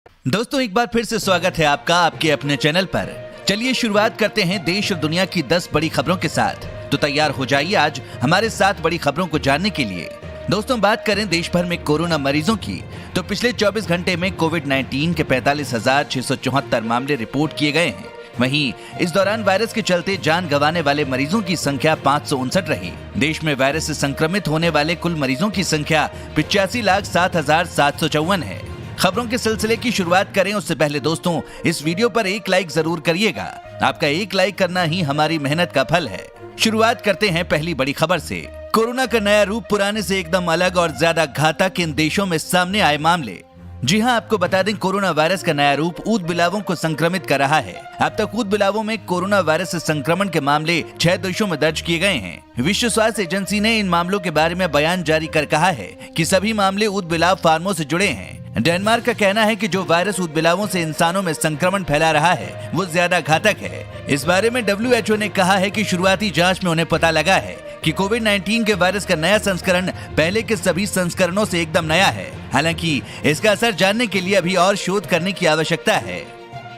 दोस्तों एक बार फिर से स्वागत है आपका आपके अपने चैनल पर। चलिए शुरुआत करते हैं देश और दुनिया की 10 बड़ी खबरों के साथ। तो तैयार हो जाइए आज हमारे 7 बड़ी खबरों को जानने के लिए। दोस्तों बात करें देश भर में कोरोना मरीजों की, तो पिछले 24 घंटे में कोविड-19 के 45,674 मामले रिपोर्ट किए गए हैं। वहीं इस दौरान वायरस के चलते जान गंवाने वाले मरीजों की संख्या 559 रही। देश में वायरस से संक्रमित होने वाले कुल मरीजों की संख्या 85,07,754 है। खबरों के सिलसिले की शुरुआत करें उससे पहले दोस्तों इस वीडियो पर एक लाइक जरूर करिएगा। आपका एक लाइक करना ही हमारी मेहनत का फल है। शुरुआत करते हैं पहली बड़ी खबर से। कोरोना का नया रूप पुराने से एकदम अलग और ज्यादा घातक इन देशों में सामने आए मामले। जी हां, आपको बता दें कोरोना वायरस का नया रूप ऊद बिलावों को संक्रमित कर रहा है। अब तक ऊद बिलावों में कोरोना वायरस से संक्रमण के मामले 6 देशों में दर्ज किए गए हैं। विश्व स्वास्थ्य एजेंसी ने इन मामलों के बारे में बयान जारी कर कहा है कि सभी मामले ऊद बिलाव फार्मों से जुड़े हैं। डेनमार्क का कहना है कि जो वायरस ऊद बिलावों से इंसानों में संक्रमण फैला रहा है वो ज्यादा घातक है। इस बारे में WHO ने कहा है कि शुरुआती जांच में उन्हें पता लगा है कि कोविड-19 के वायरस का नया संस्करण पहले के सभी संस्करणों से एकदम नया है। हालांकि इसका असर जानने के लिए अभी और शोध करने की आवश्यकता है।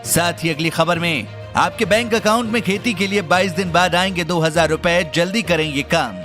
साथ ही अगली खबर में आपके बैंक अकाउंट में खेती के लिए 22 दिन बाद आएंगे 2000 रुपए, जल्दी करें ये काम।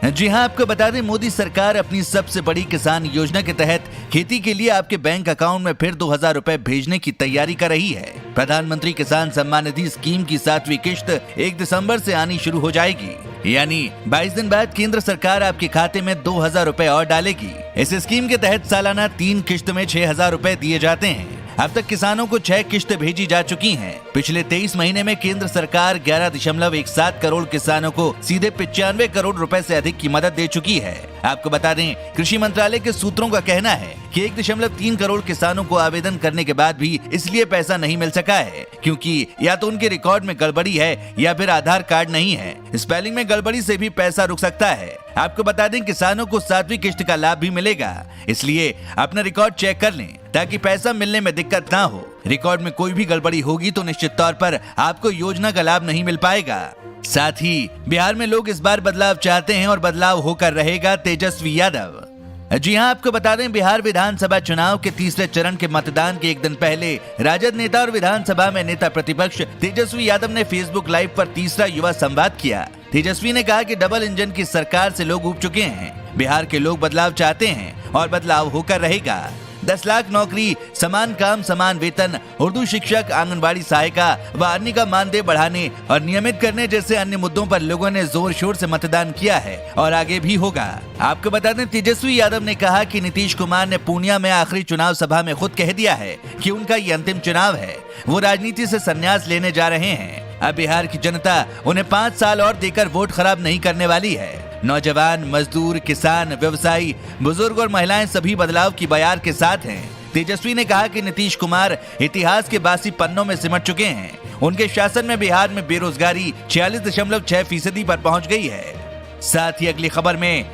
जी हां, आपको बता दें मोदी सरकार अपनी सबसे बड़ी किसान योजना के तहत खेती के लिए आपके बैंक अकाउंट में फिर 2000 रुपए भेजने की तैयारी कर रही है। प्रधानमंत्री किसान सम्मान निधि स्कीम की 7वीं किश्त 1 दिसंबर से आनी शुरू हो जाएगी। यानी 22 दिन बाद केंद्र सरकार आपके खाते में 2000 रुपए और डालेगी। इस स्कीम के तहत सालाना 3 किश्त में 6000 रुपए दिए जाते हैं। अब तक किसानों को 6 किश्त भेजी जा चुकी हैं। पिछले 23 महीने में केंद्र सरकार 11.17 करोड़ किसानों को सीधे 95 करोड़ रुपए से अधिक की मदद दे चुकी है। आपको बता दें कृषि मंत्रालय के सूत्रों का कहना है कि 1.3 करोड़ किसानों को आवेदन करने के बाद भी इसलिए पैसा नहीं मिल सका है क्योंकि या तो उनके रिकॉर्ड में गड़बड़ी है या फिर आधार कार्ड नहीं है। स्पेलिंग में गड़बड़ी से भी पैसा रुक सकता है। आपको बता दें किसानों को 7वीं किश्त का लाभ भी मिलेगा, इसलिए अपना रिकॉर्ड चेक कर लें ताकि पैसा मिलने में दिक्कत ना हो। रिकॉर्ड में कोई भी गड़बड़ी होगी तो निश्चित तौर पर आपको योजना का लाभ नहीं मिल पाएगा। साथ ही बिहार में लोग इस बार बदलाव चाहते हैं और बदलाव होकर रहेगा तेजस्वी यादव। जी हां, आपको बता दें बिहार विधानसभा चुनाव के तीसरे चरण के मतदान के एक दिन पहले राजद नेता और विधानसभा में नेता प्रतिपक्ष तेजस्वी यादव ने फेसबुक लाइव पर तीसरा युवा संवाद किया। तेजस्वी ने कहा कि डबल इंजन की सरकार से लोग ऊब चुके हैं। बिहार के लोग बदलाव चाहते हैं और बदलाव होकर रहेगा। 10 लाख नौकरी, समान काम समान वेतन, उर्दू शिक्षक, आंगनबाड़ी सहायिका व अन्य का मानदेय बढ़ाने और नियमित करने जैसे अन्य मुद्दों पर लोगों ने जोर शोर से मतदान किया है और आगे भी होगा। आपको बता दें तेजस्वी यादव ने कहा कि नीतीश कुमार ने पूर्णिया में आखिरी चुनाव सभा में खुद कह दिया है कि उनका ये अंतिम चुनाव है, वो राजनीति से संन्यास लेने जा रहे हैं। अब बिहार की जनता उन्हें 5 साल और देकर वोट खराब नहीं करने वाली है। नौजवान, मजदूर, किसान, व्यवसायी, बुजुर्ग और महिलाएं सभी बदलाव की बयार के साथ हैं। तेजस्वी ने कहा कि नीतीश कुमार इतिहास के बासी पन्नों में सिमट चुके हैं। उनके शासन में बिहार में बेरोजगारी 46.6% पर पहुंच गई है। साथ ही अगली खबर में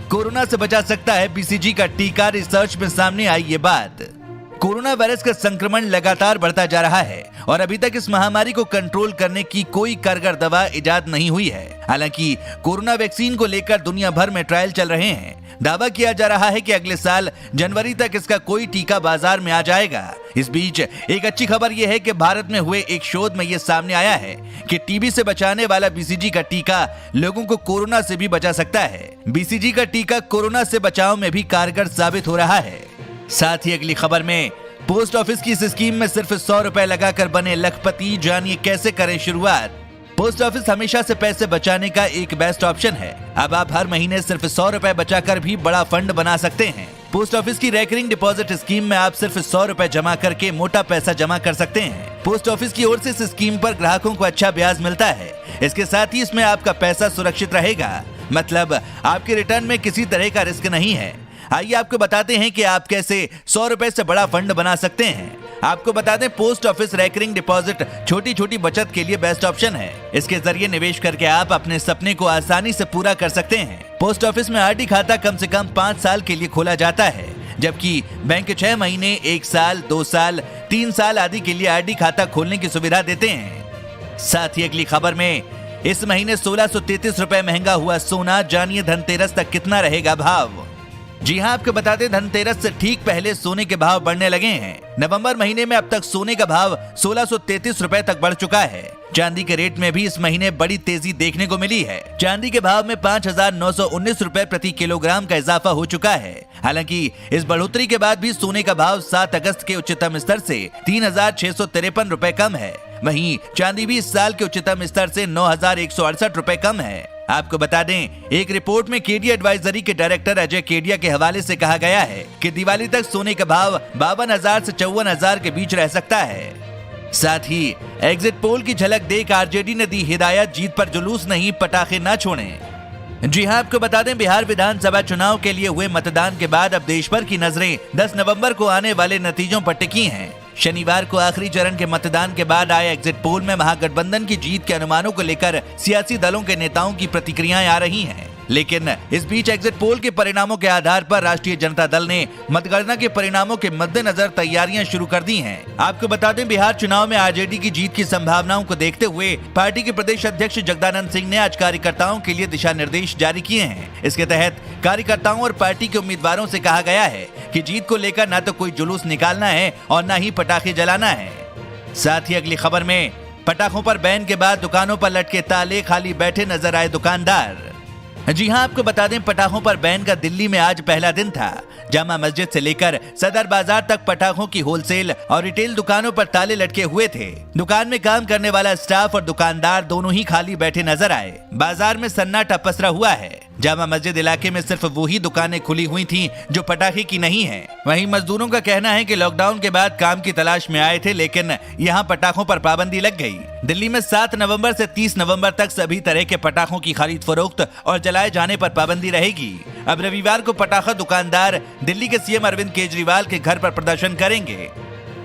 कोरोना से बचा सकता है BCG का टीका, रिसर्च में सामने आई ये बात। कोरोना वायरस का संक्रमण लगातार बढ़ता जा रहा है और अभी तक इस महामारी को कंट्रोल करने की कोई कारगर दवा इजाद नहीं हुई है। हालांकि कोरोना वैक्सीन को लेकर दुनिया भर में ट्रायल चल रहे हैं। दावा किया जा रहा है कि अगले साल जनवरी तक इसका कोई टीका बाजार में आ जाएगा। इस बीच एक अच्छी खबर यह है कि भारत में हुए एक शोध में यह सामने आया है कि टीबी से बचाने वाला BCG का टीका लोगों को कोरोना से भी बचा सकता है। BCG का टीका कोरोना से बचाव में भी कारगर साबित हो रहा है। साथ ही अगली खबर में पोस्ट ऑफिस की इस स्कीम में सिर्फ 100 रुपए लगाकर बने लखपति, जानिए कैसे करें शुरुआत। पोस्ट ऑफिस हमेशा से पैसे बचाने का एक बेस्ट ऑप्शन है। अब आप हर महीने सिर्फ 100 रुपए बचाकर भी बड़ा फंड बना सकते हैं। पोस्ट ऑफिस की रेकरिंग डिपॉजिट स्कीम में आप सिर्फ 100 रुपए जमा करके मोटा पैसा जमा कर सकते हैं। पोस्ट ऑफिस की ओर से इस स्कीम पर ग्राहकों को अच्छा ब्याज मिलता है। इसके साथ ही इसमें आपका पैसा सुरक्षित रहेगा, मतलब आपके रिटर्न में किसी तरह का रिस्क नहीं है। आइए आपको बताते हैं कि आप कैसे 100 रुपए से बड़ा फंड बना सकते हैं। आपको बता दें पोस्ट ऑफिस रेकरिंग डिपॉजिट छोटी छोटी बचत के लिए बेस्ट ऑप्शन है। इसके जरिए निवेश करके आप अपने सपने को आसानी से पूरा कर सकते हैं। पोस्ट ऑफिस में RD खाता कम से कम 5 साल के लिए खोला जाता है, जबकि बैंक 6 महीने, 1 साल, 2 साल, 3 साल आदि के लिए RD खाता खोलने की सुविधा देते हैं। साथ ही अगली खबर में इस महीने 1633 रुपए महंगा हुआ सोना, जानिए धनतेरस तक कितना रहेगा भाव। जी हां, आपको बता दें धनतेरस से ठीक पहले सोने के भाव बढ़ने लगे हैं। नवंबर महीने में अब तक सोने का भाव 1633 रुपए तक बढ़ चुका है। चांदी के रेट में भी इस महीने बड़ी तेजी देखने को मिली है। चांदी के भाव में 5,919 रुपए प्रति किलोग्राम का इजाफा हो चुका है। हालांकि इस बढ़ोतरी के बाद भी सोने का भाव 7 अगस्त के उच्चतम स्तर से 3,653 रुपए कम है। वहीं चांदी भी इस साल के उच्चतम स्तर से 9,168 रुपए कम है। आपको बता दें, एक रिपोर्ट में केडिया एडवाइजरी के डायरेक्टर अजय केडिया के हवाले से कहा गया है कि दिवाली तक सोने का भाव 52,000 से 54,000 के बीच रह सकता है। साथ ही एग्जिट पोल की झलक देख आरजेडी ने दी हिदायत, जीत पर जुलूस नहीं, पटाखे न छोड़ें। जी हां, आपको बता दें बिहार विधानसभा चुनाव के लिए हुए मतदान के बाद अब देश भर की नजरें 10 नवंबर को आने वाले नतीजों पर टिकी हैं। शनिवार को आखिरी चरण के मतदान के बाद आए एग्जिट पोल में महागठबंधन की जीत के अनुमानों को लेकर सियासी दलों के नेताओं की प्रतिक्रियाएं आ रही हैं। लेकिन इस बीच एग्जिट पोल के परिणामों के आधार पर राष्ट्रीय जनता दल ने मतगणना के परिणामों के मद्देनजर तैयारियां शुरू कर दी हैं। आपको बता दें बिहार चुनाव में आरजेडी की जीत की संभावनाओं को देखते हुए पार्टी के प्रदेश अध्यक्ष जगदानंद सिंह ने आज कार्यकर्ताओं के लिए दिशा निर्देश जारी किए हैं। इसके तहत कार्यकर्ताओं और पार्टी के उम्मीदवारों से कहा गया है कि जीत को लेकर न तो कोई जुलूस निकालना है और न ही पटाखे जलाना है। साथ ही अगली खबर में पटाखों पर बैन के बाद दुकानों पर लटके ताले, खाली बैठे नजर आए दुकानदार। जी हां, आपको बता दें पटाखों पर बैन का दिल्ली में आज पहला दिन था। जामा मस्जिद से लेकर सदर बाजार तक पटाखों की होलसेल और रिटेल दुकानों पर ताले लटके हुए थे। दुकान में काम करने वाला स्टाफ और दुकानदार दोनों ही खाली बैठे नजर आए। बाजार में सन्नाटा पसरा हुआ है। जामा मस्जिद इलाके में सिर्फ वो ही दुकानें खुली हुई थीं जो पटाखे की नहीं हैं। वहीं मजदूरों का कहना है कि लॉकडाउन के बाद काम की तलाश में आए थे, लेकिन यहां पटाखों पर पाबंदी लग गई। दिल्ली में 7 नवंबर से 30 नवंबर तक सभी तरह के पटाखों की खरीद फरोख्त और जलाए जाने पर पाबंदी रहेगी। अब रविवार को पटाखा दुकानदार दिल्ली के सीएम अरविंद केजरीवाल के घर पर प्रदर्शन करेंगे।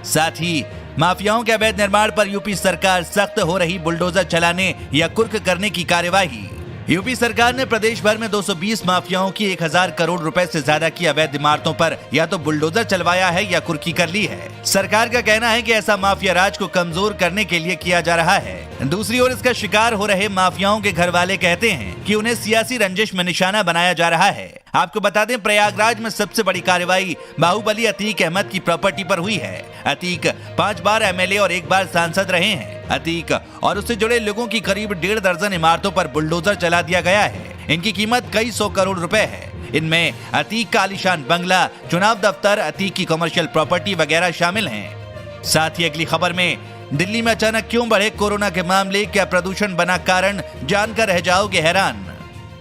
साथ ही माफियाओं के अवैध निर्माण पर यूपी सरकार सख्त हो रही, बुलडोजर चलाने या कुर्क करने की कार्यवाही। यूपी सरकार ने प्रदेश भर में 220 माफियाओं की 1,000 करोड़ रुपए से ज्यादा की अवैध इमारतों पर या तो बुलडोजर चलवाया है या कुर्की कर ली है। सरकार का कहना है कि ऐसा माफिया राज को कमजोर करने के लिए किया जा रहा है। दूसरी ओर इसका शिकार हो रहे माफियाओं के घर वाले कहते हैं कि उन्हें सियासी रंजिश में निशाना बनाया जा रहा है। आपको बता दें प्रयागराज में सबसे बड़ी कार्रवाई बाहुबली अतीक अहमद की प्रॉपर्टी पर हुई है। अतीक 5 बार एमएलए और 1 बार सांसद रहे हैं। अतीक और उससे जुड़े लोगों की करीब 1.5 दर्जन इमारतों पर बुलडोजर चला दिया गया है। इनकी कीमत कई 100 करोड़ रुपए है। इनमें अतीक का आलीशान बंगला, चुनाव दफ्तर, अतीक की कमर्शियल प्रॉपर्टी वगैरह शामिल हैं। साथ ही अगली खबर में दिल्ली में अचानक क्यों बढ़े कोरोना के मामले, क्या प्रदूषण बना कारण, जानकर रह जाओगे हैरान।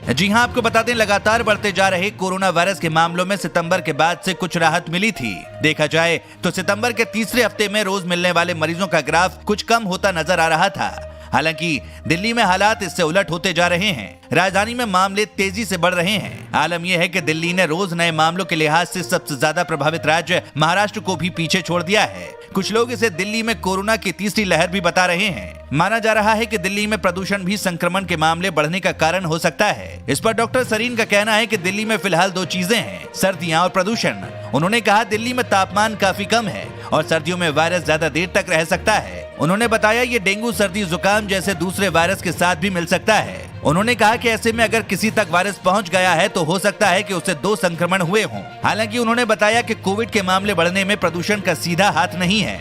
जी हां, आपको बता दें लगातार बढ़ते जा रहे कोरोना वायरस के मामलों में सितंबर के बाद से कुछ राहत मिली थी। देखा जाए तो सितंबर के तीसरे हफ्ते में रोज मिलने वाले मरीजों का ग्राफ कुछ कम होता नजर आ रहा था। हालांकि दिल्ली में हालात इससे उलट होते जा रहे हैं। राजधानी में मामले तेजी से बढ़ रहे हैं। आलम यह है कि दिल्ली ने रोज नए मामलों के लिहाज से सबसे ज्यादा प्रभावित राज्य महाराष्ट्र को भी पीछे छोड़ दिया है। कुछ लोग इसे दिल्ली में कोरोना की तीसरी लहर भी बता रहे हैं। माना जा रहा है कि दिल्ली में प्रदूषण भी संक्रमण के मामले बढ़ने का कारण हो सकता है। इस पर डॉक्टर सरीन का कहना है कि दिल्ली में फिलहाल 2 चीजें हैं, सर्दियां और प्रदूषण। उन्होंने कहा दिल्ली में तापमान काफी कम है और सर्दियों में वायरस ज्यादा देर तक रह सकता है। उन्होंने बताया ये डेंगू, सर्दी, जुकाम जैसे दूसरे वायरस के साथ भी मिल सकता है। उन्होंने कहा कि ऐसे में अगर किसी तक वायरस पहुंच गया है तो हो सकता है कि उसे 2 संक्रमण हुए हों। हालांकि उन्होंने बताया कि कोविड के मामले बढ़ने में प्रदूषण का सीधा हाथ नहीं है।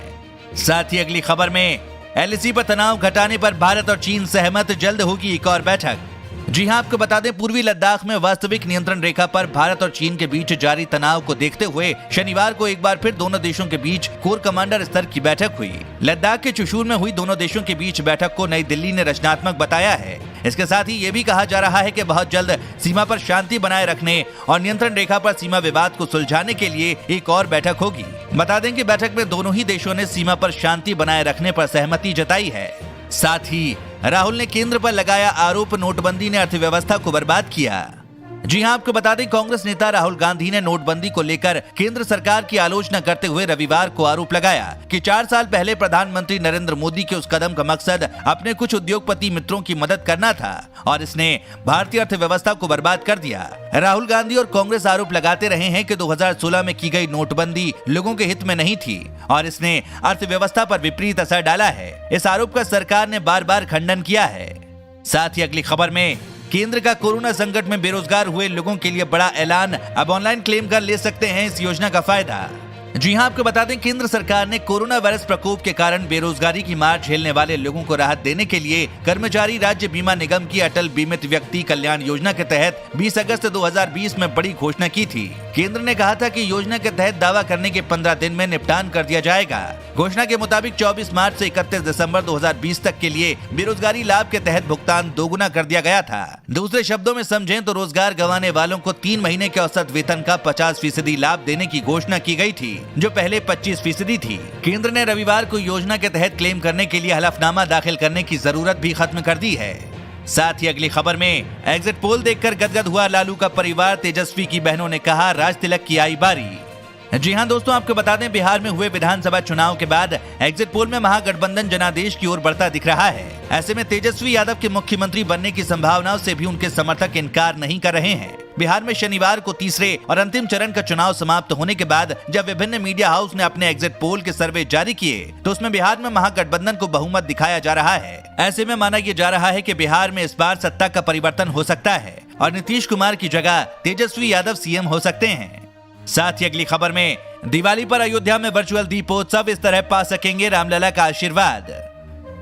साथ ही अगली खबर में एलएसी पर तनाव घटाने पर भारत और चीन सहमत, जल्द होगी एक और बैठक। जी हां, आपको बता दें पूर्वी लद्दाख में वास्तविक नियंत्रण रेखा पर भारत और चीन के बीच जारी तनाव को देखते हुए शनिवार को एक बार फिर दोनों देशों के बीच कोर कमांडर स्तर की बैठक हुई। लद्दाख के चुशूल में हुई दोनों देशों के बीच बैठक को नई दिल्ली ने रचनात्मक बताया है। इसके साथ ही ये भी कहा जा रहा है कि बहुत जल्द सीमा पर शांति बनाए रखने और नियंत्रण रेखा पर सीमा विवाद को सुलझाने के लिए एक और बैठक होगी। बता दें कि बैठक में दोनों ही देशों ने सीमा पर शांति बनाए रखने पर सहमति जताई है। साथ ही राहुल ने केंद्र पर लगाया आरोप, नोटबंदी ने अर्थव्यवस्था को बर्बाद किया। जी हां, आपको बता दें कांग्रेस नेता राहुल गांधी ने नोटबंदी को लेकर केंद्र सरकार की आलोचना करते हुए रविवार को आरोप लगाया कि 4 साल पहले प्रधानमंत्री नरेंद्र मोदी के उस कदम का मकसद अपने कुछ उद्योगपति मित्रों की मदद करना था और इसने भारतीय अर्थव्यवस्था को बर्बाद कर दिया। राहुल गांधी और कांग्रेस आरोप लगाते रहे हैं कि 2016 में की गई नोटबंदी लोगों के हित में नहीं थी और इसने अर्थव्यवस्था पर विपरीत असर डाला है। इस आरोप का सरकार ने बार बार खंडन किया है। साथ ही अगली खबर में केंद्र का कोरोना संकट में बेरोजगार हुए लोगों के लिए बड़ा ऐलान, अब ऑनलाइन क्लेम कर ले सकते हैं इस योजना का फायदा। जी हां, आपको बता दें केंद्र सरकार ने कोरोना वायरस प्रकोप के कारण बेरोजगारी की मार झेलने वाले लोगों को राहत देने के लिए कर्मचारी राज्य बीमा निगम की अटल बीमित व्यक्ति कल्याण योजना के तहत 20 अगस्त 2020 में बड़ी घोषणा की थी। केंद्र ने कहा था कि योजना के तहत दावा करने के 15 दिन में निपटान कर दिया जाएगा। घोषणा के मुताबिक 24 मार्च से 31 दिसंबर 2020 तक के लिए बेरोजगारी लाभ के तहत भुगतान दोगुना कर दिया गया था। दूसरे शब्दों में समझें तो रोजगार गंवाने वालों को 3 महीने के औसत वेतन का 50% लाभ देने की घोषणा की गई थी, जो पहले 25% थी। केंद्र ने रविवार को योजना के तहत क्लेम करने के लिए हलफनामा दाखिल करने की जरूरत भी खत्म कर दी है। साथ ही अगली खबर में एग्जिट पोल देखकर गदगद हुआ लालू का परिवार, तेजस्वी की बहनों ने कहा राज तिलक की आई बारी। जी हां दोस्तों, आपको बता दें बिहार में हुए विधानसभा चुनाव के बाद एग्जिट पोल में महागठबंधन जनादेश की ओर बढ़ता दिख रहा है। ऐसे में तेजस्वी यादव के मुख्यमंत्री बनने की संभावनाओं से भी उनके समर्थक इनकार नहीं कर रहे हैं। बिहार में शनिवार को तीसरे और अंतिम चरण का चुनाव समाप्त होने के बाद जब विभिन्न मीडिया हाउस ने अपने एग्जिट पोल के सर्वे जारी किए तो उसमें बिहार में महागठबंधन को बहुमत दिखाया जा रहा है। ऐसे में माना यह जा रहा है कि बिहार में इस बार सत्ता का परिवर्तन हो सकता है और नीतीश कुमार की जगह तेजस्वी यादव सीएम हो सकते हैं। साथ ही अगली खबर में दिवाली पर अयोध्या में वर्चुअल दीपोत्सव, इस तरह पा सकेंगे रामलला का आशीर्वाद।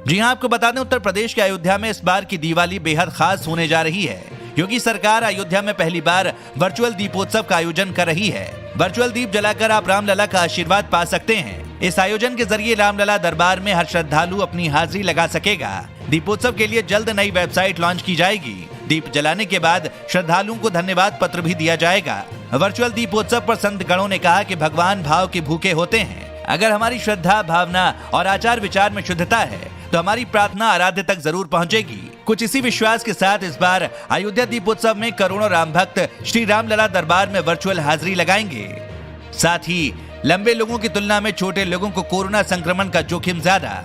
जी हां, आपको बता दें उत्तर प्रदेश के अयोध्या में इस बार की दिवाली बेहद खास होने जा रही है, क्योंकि सरकार अयोध्या में पहली बार वर्चुअल दीपोत्सव का आयोजन कर रही है। वर्चुअल दीप जलाकर आप रामलला का आशीर्वाद पा सकते हैं। इस आयोजन के जरिए रामलला दरबार में हर श्रद्धालु अपनी हाजिरी लगा सकेगा। दीपोत्सव के लिए जल्द नई वेबसाइट लॉन्च की जाएगी। दीप जलाने के बाद श्रद्धालुओं को धन्यवाद पत्र भी दिया जाएगा। वर्चुअल दीपोत्सव पर संत गणों ने कहा कि भगवान भाव के भूखे होते हैं। अगर हमारी श्रद्धा, भावना और आचार विचार में शुद्धता है तो हमारी प्रार्थना आराध्य तक जरूर पहुंचेगी। कुछ इसी विश्वास के साथ इस बार अयोध्या दीपोत्सव में करोड़ों राम भक्त श्री रामलला दरबार में वर्चुअल हाजिरी लगाएंगे। साथ ही लंबे लोगों की तुलना में छोटे लोगों को कोरोना संक्रमण का जोखिम ज्यादा।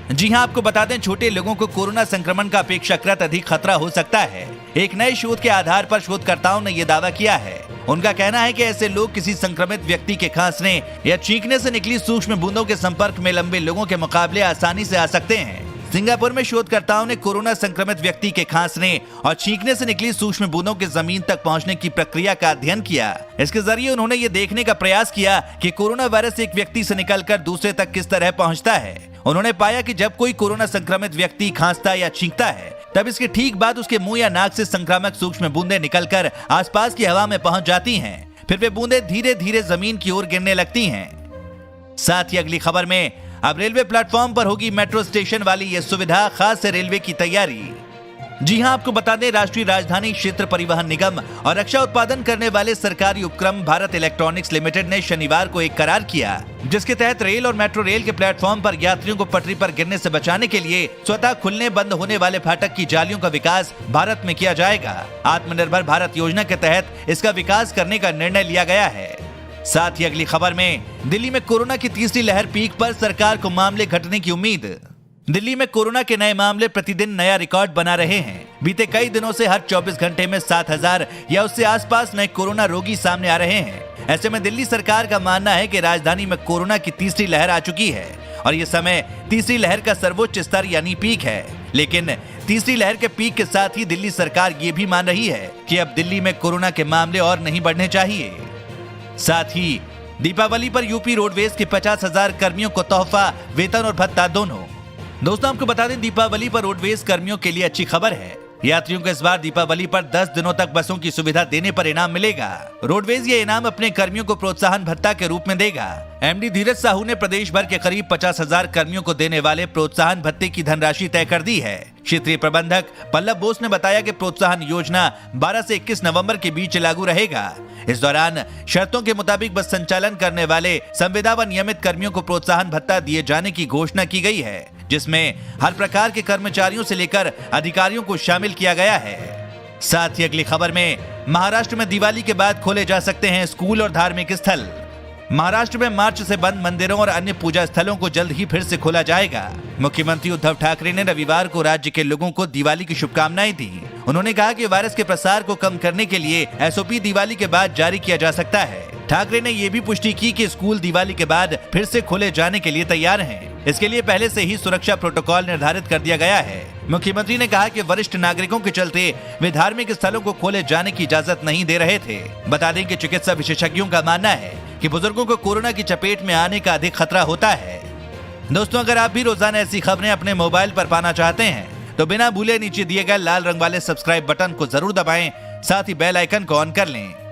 जी हां, आपको बता दें छोटे लोगों को कोरोना संक्रमण का अपेक्षाकृत अधिक खतरा हो सकता है। एक नए शोध के आधार पर शोधकर्ताओं ने यह दावा किया है। उनका कहना है कि ऐसे लोग किसी संक्रमित व्यक्ति के खांसने या छींकने से निकली सूक्ष्म बूंदों के संपर्क में लंबे लोगों के मुकाबले आसानी से आ सकते हैं। सिंगापुर में शोधकर्ताओं ने कोरोना संक्रमित व्यक्ति के खांसने और छींकने से निकली सूक्ष्म बूंदों के जमीन तक पहुंचने की प्रक्रिया का अध्ययन किया। इसके जरिए उन्होंने ये देखने का प्रयास किया कि कोरोना वायरस एक व्यक्ति से निकलकर दूसरे तक किस तरह पहुंचता है। उन्होंने पाया कि जब कोई कोरोना संक्रमित व्यक्ति खांसता या छींकता है तब इसके ठीक बाद उसके मुंह या नाक से संक्रामक सूक्ष्म बूंदें निकलकर आसपास की हवा में पहुंच जाती हैं। फिर वे बूंदें धीरे धीरे जमीन की ओर गिरने लगती हैं। साथ ही अगली खबर में अब रेलवे प्लेटफॉर्म पर होगी मेट्रो स्टेशन वाली यह सुविधा, खास से रेलवे की तैयारी। जी हां, आपको बता दें राष्ट्रीय राजधानी क्षेत्र परिवहन निगम और रक्षा उत्पादन करने वाले सरकारी उपक्रम भारत इलेक्ट्रॉनिक्स लिमिटेड ने शनिवार को एक करार किया, जिसके तहत रेल और मेट्रो रेल के प्लेटफॉर्म पर यात्रियों को पटरी पर गिरने से बचाने के लिए स्वतः खुलने बंद होने वाले फाटक की जालियों का विकास भारत में किया जाएगा। आत्मनिर्भर भारत योजना के तहत इसका विकास करने का निर्णय लिया गया है। साथ ही अगली खबर में दिल्ली में कोरोना की तीसरी लहर पीक पर, सरकार को मामले घटने की उम्मीद। दिल्ली में कोरोना के नए मामले प्रतिदिन नया रिकॉर्ड बना रहे हैं। बीते कई दिनों से हर 24 घंटे में 7,000 या उससे आसपास नए कोरोना रोगी सामने आ रहे हैं। ऐसे में दिल्ली सरकार का मानना है कि राजधानी में कोरोना की तीसरी लहर आ चुकी है और ये समय तीसरी लहर का सर्वोच्च स्तर यानी पीक है। लेकिन तीसरी लहर के पीक के साथ ही दिल्ली सरकार ये भी मान रही है कि अब दिल्ली में कोरोना के मामले और नहीं बढ़ने चाहिए। साथ ही दीपावली पर यूपी रोडवेज के 50,000 कर्मियों को तोहफा, वेतन और भत्ता दोनों। दोस्तों, आपको बता दें दीपावली पर रोडवेज कर्मियों के लिए अच्छी खबर है। यात्रियों को इस बार दीपावली पर 10 दिनों तक बसों की सुविधा देने पर इनाम मिलेगा। रोडवेज ये इनाम अपने कर्मियों को प्रोत्साहन भत्ता के रूप में देगा। एमडी धीरज साहू ने प्रदेश भर के करीब 50,000 कर्मियों को देने वाले प्रोत्साहन भत्ते की धनराशि तय कर दी है। क्षेत्रीय प्रबंधक पल्लव बोस ने बताया कि प्रोत्साहन योजना 12 से 21 नवंबर के बीच लागू रहेगा। इस दौरान शर्तों के मुताबिक बस संचालन करने वाले संविदा व नियमित कर्मियों को प्रोत्साहन भत्ता दिए जाने की घोषणा की गई है, जिसमें हर प्रकार के कर्मचारियों से लेकर अधिकारियों को शामिल किया गया है। साथ ही अगली खबर में महाराष्ट्र में दिवाली के बाद खोले जा सकते हैं स्कूल और धार्मिक स्थल। महाराष्ट्र में मार्च से बंद मंदिरों और अन्य पूजा स्थलों को जल्द ही फिर से खोला जाएगा। मुख्यमंत्री उद्धव ठाकरे ने रविवार को राज्य के लोगों को दिवाली की शुभकामनाएं दी। उन्होंने कहा कि वायरस के प्रसार को कम करने के लिए एसओपी दिवाली के बाद जारी किया जा सकता है। ठाकरे ने ये भी पुष्टि की कि स्कूल दिवाली के बाद फिर से खोले जाने के लिए तैयार हैं। इसके लिए पहले से ही सुरक्षा प्रोटोकॉल निर्धारित कर दिया गया है। मुख्यमंत्री ने कहा कि वरिष्ठ नागरिकों के चलते वे धार्मिक स्थलों को खोले जाने की इजाजत नहीं दे रहे थे। बता दें कि चिकित्सा विशेषज्ञों का मानना है कि बुजुर्गों को कोरोना की चपेट में आने का अधिक खतरा होता है। दोस्तों, अगर आप भी रोजाना ऐसी खबरें अपने मोबाइल पर पाना चाहते हैं तो बिना भूले नीचे दिए गए लाल रंग वाले सब्सक्राइब बटन को जरूर दबाएं, साथ ही बेल आइकन को ऑन कर लें।